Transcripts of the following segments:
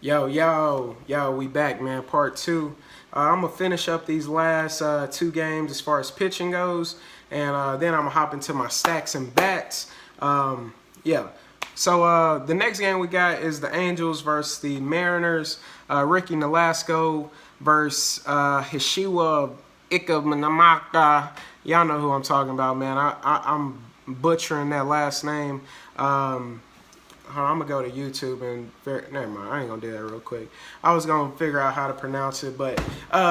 Yo, we back, man. Part two. I'm gonna finish up these last two games as far as pitching goes, and then I'm gonna hop into my stacks and bats. Yeah. So the next game we got is the Angels versus the Mariners. Ricky Nolasco versus Hishiwa Ikamanamaka. Y'all know who I'm talking about, man. I'm butchering that last name. I'm gonna go to YouTube and never mind. I ain't gonna do that real quick. I was gonna figure out how to pronounce it, but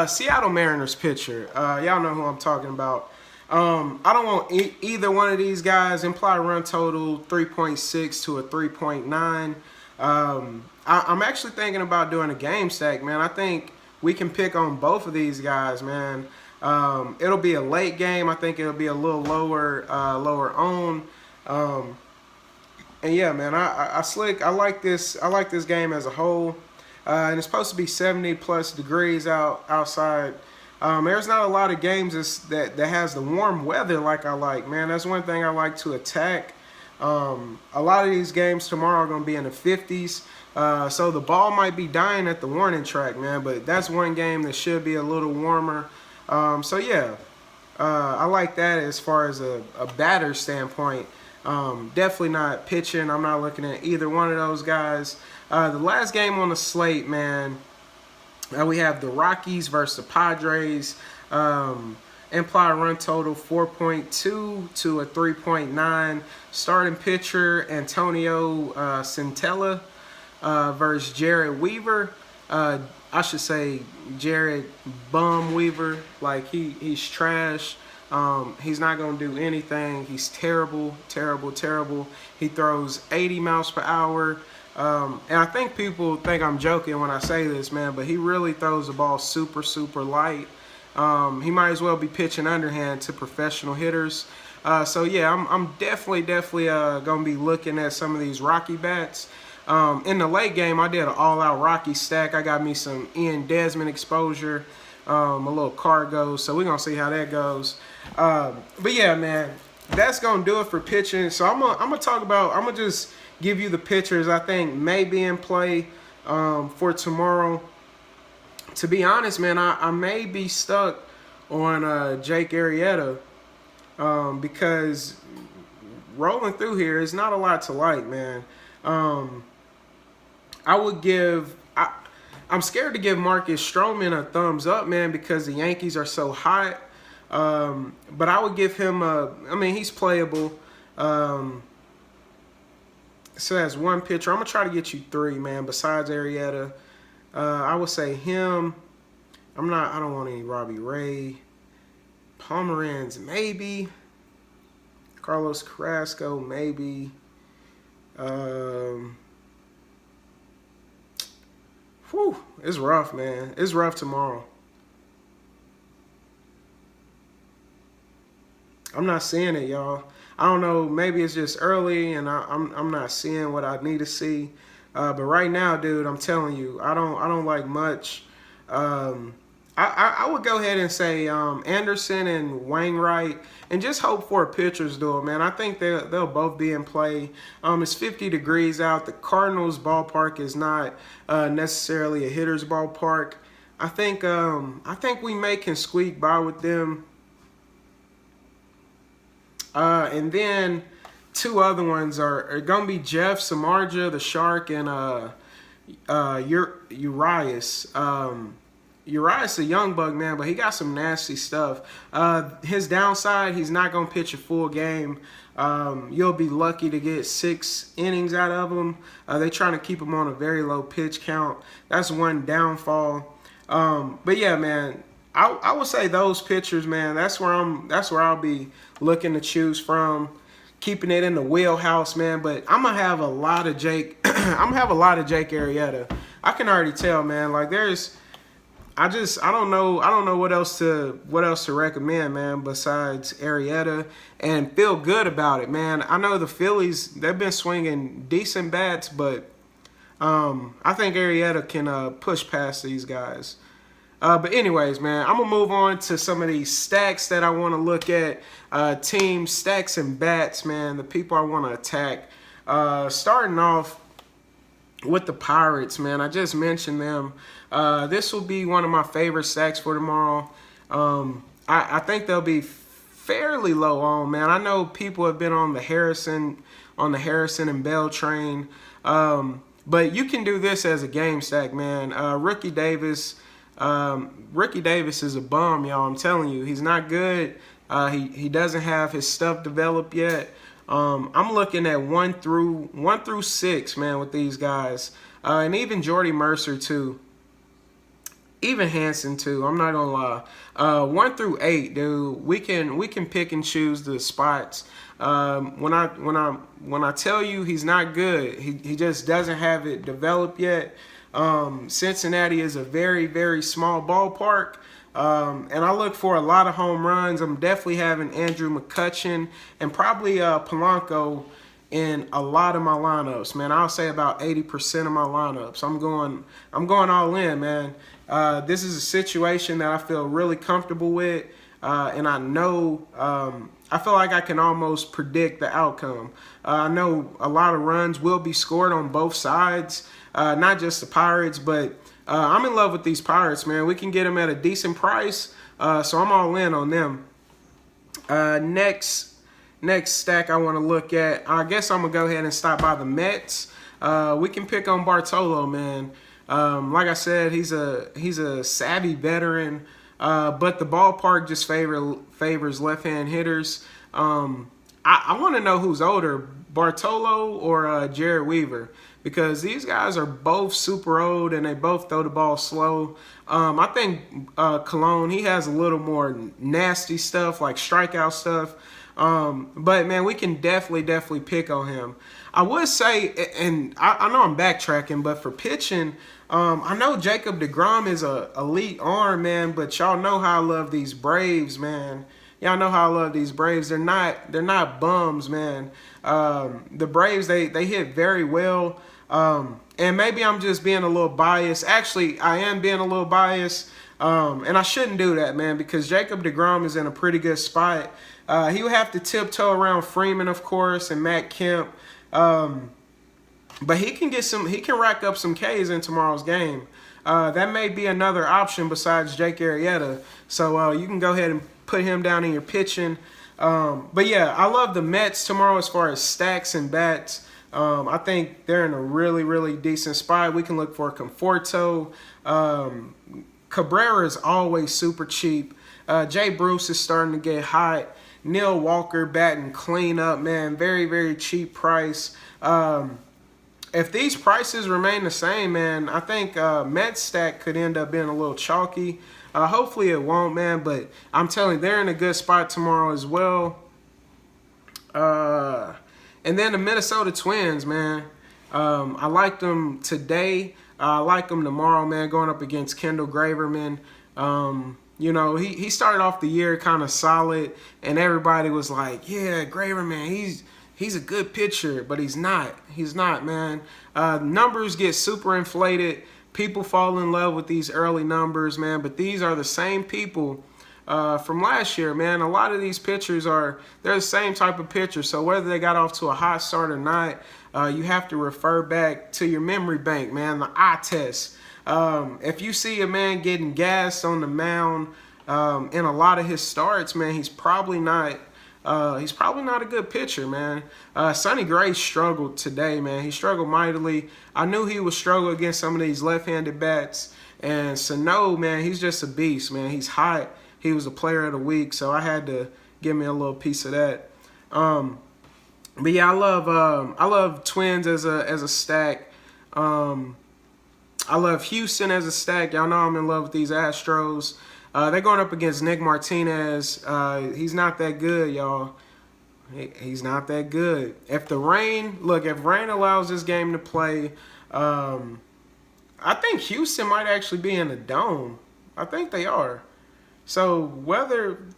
Seattle Mariners pitcher. Y'all know who I'm talking about. I don't want either one of these guys. Implied run total 3.6 to a 3.9. I'm actually thinking about doing a game stack, man. I think we can pick on both of these guys, man. It'll be a late game. I think it'll be a little lower on. And yeah, man, I like this. I like this game as a whole, and it's supposed to be 70 plus degrees outside. There's not a lot of games that has the warm weather like I like, man. That's one thing I like to attack. A lot of these games tomorrow are gonna be in the 50s, so the ball might be dying at the warning track, man. But that's one game that should be a little warmer. So yeah, I like that as far as a batter standpoint. Definitely not pitching. I'm not looking at either one of those guys. The last game on the slate, man, we have the Rockies versus the Padres. Implied run total 4.2 to a 3.9. Starting pitcher Antonio Centella versus Jared Weaver. I should say Jared Bum Weaver. Like he's trash. He's not going to do anything. He's terrible. He throws 80 miles per hour. And I think people think I'm joking when I say this, man, but he really throws the ball super light. He might as well be pitching underhand to professional hitters. So yeah, I'm definitely going to be looking at some of these Rocky bats. In the late game, I did an all-out Rocky stack. I got me some Ian Desmond exposure. A little cargo, so we're gonna see how that goes. But yeah, man, that's gonna do it for pitching. So I'm gonna just give you the pitchers I think may be in play for tomorrow. To be honest, man, I may be stuck on Jake Arrieta because rolling through here is not a lot to like, man. I'm scared to give Marcus Stroman a thumbs up, man, because the Yankees are so hot. But I would give him he's playable. So that's one pitcher. I'm going to try to get you three, man, besides Arrieta. I would say him. I don't want any Robbie Ray. Pomeranz, maybe. Carlos Carrasco, maybe. It's rough, man. It's rough tomorrow. I'm not seeing it, y'all. I don't know. Maybe it's just early, and I'm not seeing what I need to see. But right now, dude, I'm telling you, I don't like much. I would go ahead and say Anderson and Wainwright, and just hope for a pitcher's duel, man. I think they'll both be in play. It's 50 degrees out. The Cardinals ballpark is not necessarily a hitter's ballpark. I think we can squeak by with them. And then two other ones are gonna be Jeff Samardzija, the Shark, and Urias. Urias a young bug, man, but he got some nasty stuff. His downside, he's not going to pitch a full game. You'll be lucky to get 6 innings out of him. They're trying to keep him on a very low pitch count. That's one downfall. But yeah, man, I would say those pitchers, man, that's where I'll be looking to choose from. Keeping it in the wheelhouse, man. But I'm gonna have a lot of Jake. I'm gonna have a lot of Jake Arrieta. I can already tell, man. Like I don't know what else to recommend, man, besides Arrieta, and feel good about it, man. I know the Phillies, they've been swinging decent bats, but I think Arrieta can push past these guys. But anyways, man, I'm going to move on to some of these stacks that I want to look at. Team stacks and bats, man, the people I want to attack. Starting off, with the Pirates, man. I just mentioned them. This will be one of my favorite stacks for tomorrow. I think they'll be fairly low on, man. I know people have been on the Harrison and Bell train. But you can do this as a game stack, man. Ricky Davis is a bum, y'all. I'm telling you, he's not good. He doesn't have his stuff developed yet. I'm looking at 1 through 6, man, with these guys, and even Jordy Mercer too. Even Hansen too. I'm not gonna lie. 1 through 8, dude. We can pick and choose the spots. When I tell you he's not good, he just doesn't have it developed yet. Cincinnati is a very, very small ballpark. And I look for a lot of home runs. I'm definitely having Andrew McCutchen and probably Polanco in a lot of my lineups, man. I'll say about 80% of my lineups. I'm going all in, man. This is a situation that I feel really comfortable with, and I know I feel like I can almost predict the outcome. I know a lot of runs will be scored on both sides, not just the Pirates, but I'm in love with these Pirates, man. We can get them at a decent price, so I'm all in on them. Next stack I want to look at, I guess I'm going to go ahead and stop by the Mets. We can pick on Bartolo, man. Like I said, he's a savvy veteran, but the ballpark just favors left-hand hitters. I want to know who's older, Bartolo or Jared Weaver, because these guys are both super old and they both throw the ball slow. I think Cologne, he has a little more nasty stuff, like strikeout stuff. But, man, we can definitely pick on him. I would say, and I know I'm backtracking, but for pitching, I know Jacob deGrom is a elite arm, man, but y'all know how I love these Braves, man. Y'all know how I love these Braves. They're not bums, man. The Braves, they hit very well. And maybe I'm just being a little biased. Actually, I am being a little biased. And I shouldn't do that, man, because Jacob deGrom is in a pretty good spot. He would have to tiptoe around Freeman, of course, and Matt Kemp. But he can rack up some Ks in tomorrow's game. That may be another option besides Jake Arrieta. So you can go ahead and put him down in your pitching. But yeah, I love the Mets tomorrow as far as stacks and bats. I think they're in a really decent spot. We can look for Conforto. Cabrera is always super cheap. Jay Bruce is starting to get hot. Neil Walker batting clean up, man. Very cheap price. If these prices remain the same, man, I think Mets stack could end up being a little chalky. Hopefully it won't, man, but I'm telling you, they're in a good spot tomorrow as well. And then the Minnesota Twins, man. I like them today. I like them tomorrow, man, going up against Kendall Graveman. You know, he started off the year kind of solid, and everybody was like, yeah, Graveman, he's a good pitcher, but he's not. He's not, man. Numbers get super inflated. People fall in love with these early numbers, man, but these are the same people from last year, man. A lot of these pitchers they're the same type of pitcher, so whether they got off to a hot start or not, you have to refer back to your memory bank, man, the eye test. If you see a man getting gassed on the mound in a lot of his starts, man, he's probably not a good pitcher, man. Sonny Gray struggled today, man. He struggled mightily. I knew he would struggle against some of these left-handed bats. And Sano, man, he's just a beast, man. He's hot. He was a player of the week, so I had to give me a little piece of that. But yeah, I love Twins as a stack. I love Houston as a stack. Y'all know I'm in love with these Astros. They're going up against Nick Martinez. He's not that good, y'all. He's not that good. If rain allows this game to play, I think Houston might actually be in the dome. I think they are. So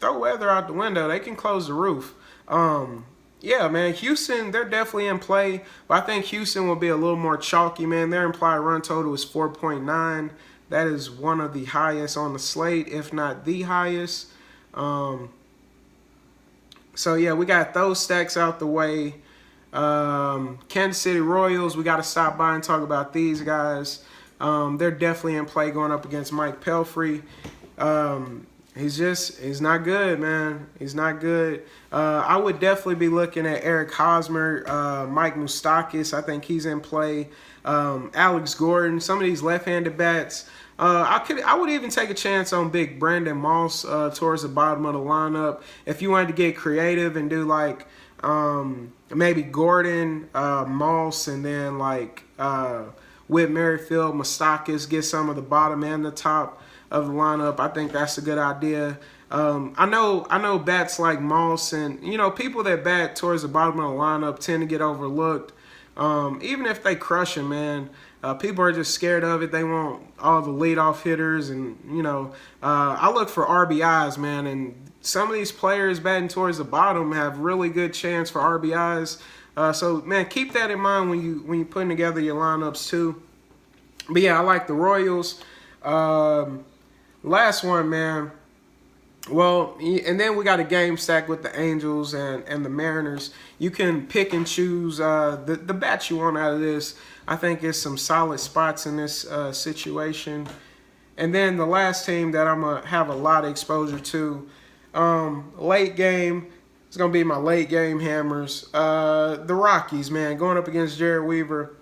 throw weather out the window. They can close the roof. Yeah, man, Houston, they're definitely in play. But I think Houston will be a little more chalky, man. Their implied run total is 4.9. That is one of the highest on the slate, if not the highest. So, yeah, we got those stacks out the way. Kansas City Royals, we got to stop by and talk about these guys. They're definitely in play going up against Mike Pelfrey. He's not good, man. He's not good. I would definitely be looking at Eric Hosmer, Mike Moustakas. I think he's in play. Alex Gordon, some of these left-handed bats. I would even take a chance on big Brandon Moss towards the bottom of the lineup. If you wanted to get creative and do like maybe Gordon, Moss, and then like Whit Merrifield, Moustakas, get some of the bottom and the top of the lineup. I think that's a good idea. I know bats like Moss and people that bat towards the bottom of the lineup tend to get overlooked. Even if they crush him, man, people are just scared of it. They want all the leadoff hitters, and I look for RBIs, man. And some of these players batting towards the bottom have really good chance for RBIs. So man, keep that in mind when you putting together your lineups too. But yeah, I like the Royals. Last one, man. Well, and then we got a game stack with the Angels and the Mariners. You can pick and choose the bats you want out of this. I think there's some solid spots in this situation. And then the last team that I'm going to have a lot of exposure to, late game, it's going to be my late game hammers. The Rockies, man, going up against Jared Weaver.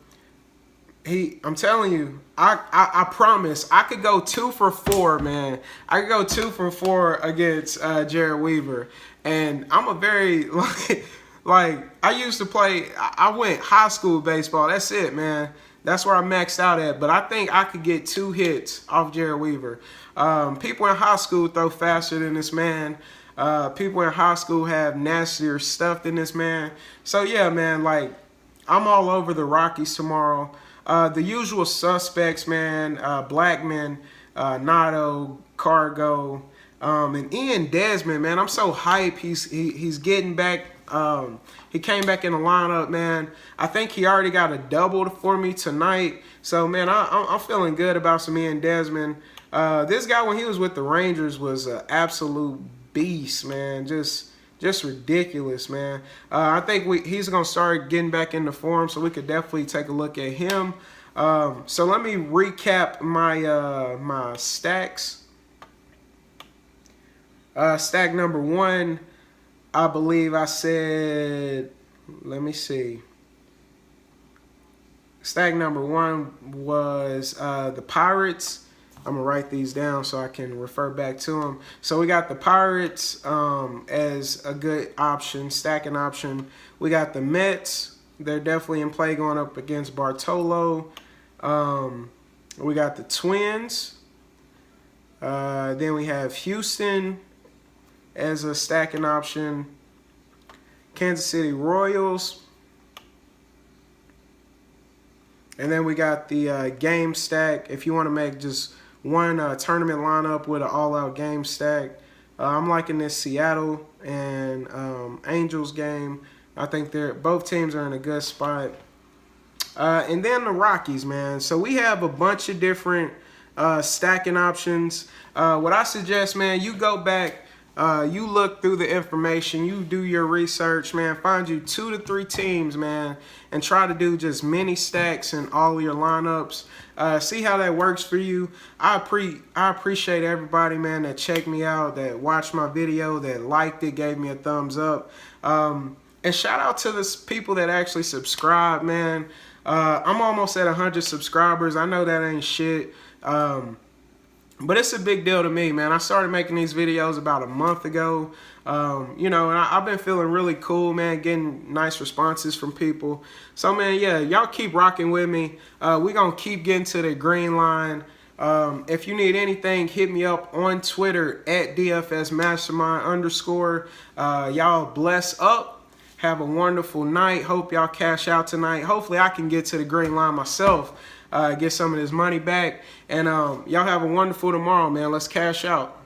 I'm telling you, I promise, I could go 2 for 4, man. I could go 2 for 4 against Jared Weaver. And I'm a very, like I used to play, I went high school baseball. That's it, man. That's where I maxed out at. But I think I could get 2 hits off Jared Weaver. People in high school throw faster than this man. People in high school have nastier stuff than this man. So, yeah, man, like, I'm all over the Rockies tomorrow. The usual suspects, man, Blackman, Nato, Cargo, and Ian Desmond, man. I'm so hyped. He's getting back. He came back in the lineup, man. I think he already got a double for me tonight. So, man, I'm feeling good about some Ian Desmond. This guy, when he was with the Rangers, was an absolute beast, man. Just ridiculous, man. I think he's going to start getting back into form, so we could definitely take a look at him. So let me recap my stacks. Stack number 1, I believe I said, let me see. Stack number 1 was the Pirates. I'm going to write these down so I can refer back to them. So we got the Pirates as a good option, stacking option. We got the Mets. They're definitely in play going up against Bartolo. We got the Twins. Then we have Houston as a stacking option. Kansas City Royals. And then we got the game stack. If you want to make just one tournament lineup with an all-out game stack, I'm liking this Seattle and Angels game. I think both teams are in a good spot. And then the Rockies, man. So we have a bunch of different stacking options. What I suggest, man, you go back, you look through the information, you do your research, man. Find you 2 to 3 teams, man, and try to do just mini stacks in all of your lineups. See how that works for you. I appreciate everybody, man, that checked me out, that watched my video, that liked it, gave me a thumbs up. And shout out to the people that actually subscribe, man. I'm almost at 100 subscribers. I know that ain't shit. But it's a big deal to me, man. I started making these videos about a month ago. And I've been feeling really cool, man, getting nice responses from people. So, man, yeah, y'all keep rocking with me. We're going to keep getting to the green line. If you need anything, hit me up on Twitter at DFSMasterMind_. Y'all bless up. Have a wonderful night. Hope y'all cash out tonight. Hopefully I can get to the green line myself, get some of this money back. And y'all have a wonderful tomorrow, man. Let's cash out.